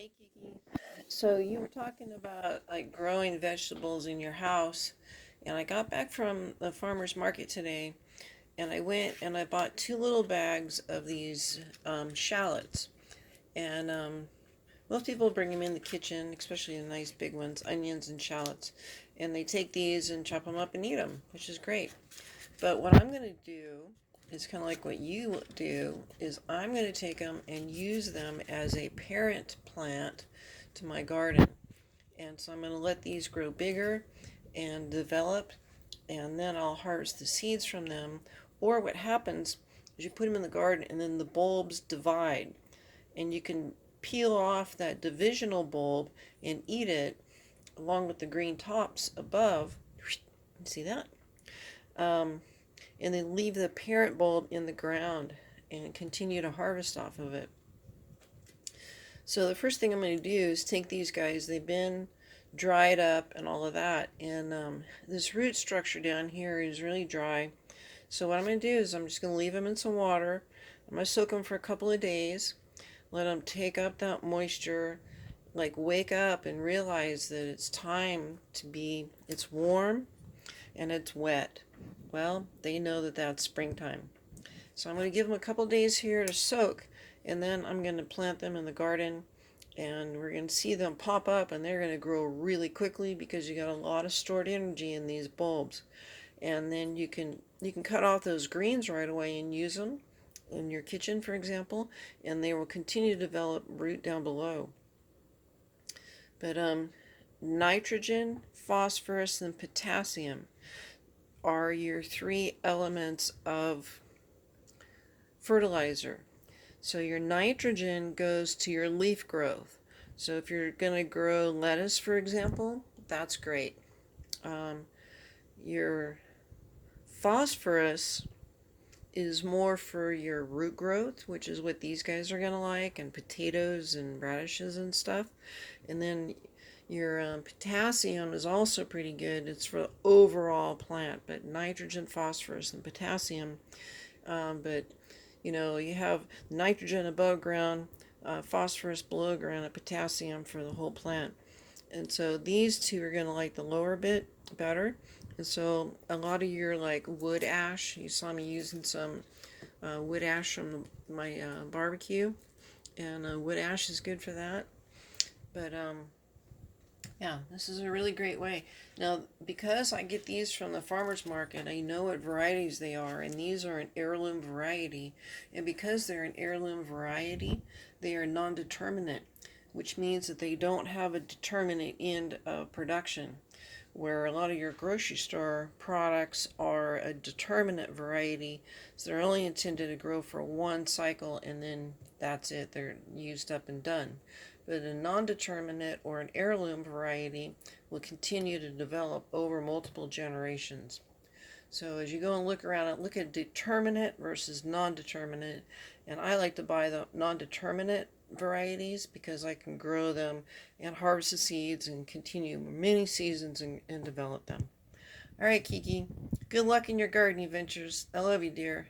Hey Kiki. So you were talking about like growing vegetables in your house, and I got back from the farmer's market today, and I went and I bought two little bags of these shallots, and most people bring them in the kitchen, especially the nice big ones, onions and shallots, and they take these and chop them up and eat them, which is great. But what I'm going to do is kind of like what you do is I'm going to take them and use them as a parent plant to my garden. And so I'm going to let these grow bigger and develop, and then I'll harvest the seeds from them. Or what happens is you put them in the garden and then the bulbs divide, and you can peel off that divisional bulb and eat it along with the green tops above. See that? Um, and then leave the parent bulb in the ground and continue to harvest off of it. So the first thing I'm going to do is take these guys. They've been dried up and all of that, and this root structure down here is really dry. So what I'm going to do is I'm just going to leave them in some water. I'm going to soak them for a couple of days, let them take up that moisture, like wake up and realize that it's time to be, it's warm and it's wet. Well, they know that that's springtime. So I'm going to give them a couple days here to soak, and then I'm going to plant them in the garden, and we're going to see them pop up, and they're going to grow really quickly because you got a lot of stored energy in these bulbs. And then you can cut off those greens right away and use them in your kitchen, for example, and they will continue to develop root down below. But nitrogen, phosphorus, and potassium are your three elements of fertilizer. So your nitrogen goes to your leaf growth. So if you're going to grow lettuce, for example, that's great. Your phosphorus is more for your root growth, which is what these guys are going to like, and potatoes and radishes and stuff. And then your potassium is also pretty good. It's for the overall plant, but nitrogen, phosphorus, and potassium. But you have nitrogen above ground, phosphorus below ground, and potassium for the whole plant. And so these two are going to like the lower bit better. And so a lot of your like wood ash, you saw me using some wood ash from my barbecue, and wood ash is good for that. But yeah, this is a really great way. Now, because I get these from the farmer's market, I know what varieties they are, and these are an heirloom variety. And because they're an heirloom variety, they are non-determinate, which means that they don't have a determinate end of production, where a lot of your grocery store products are a determinate variety, so they're only intended to grow for one cycle and then that's it, they're used up and done. But a non-determinate or an heirloom variety will continue to develop over multiple generations. So as you go and look around and look at determinate versus non-determinate, and I like to buy the non-determinate varieties because I can grow them and harvest the seeds and continue many seasons and develop them. All right, Kiki. Good luck in your gardening ventures. I love you, dear.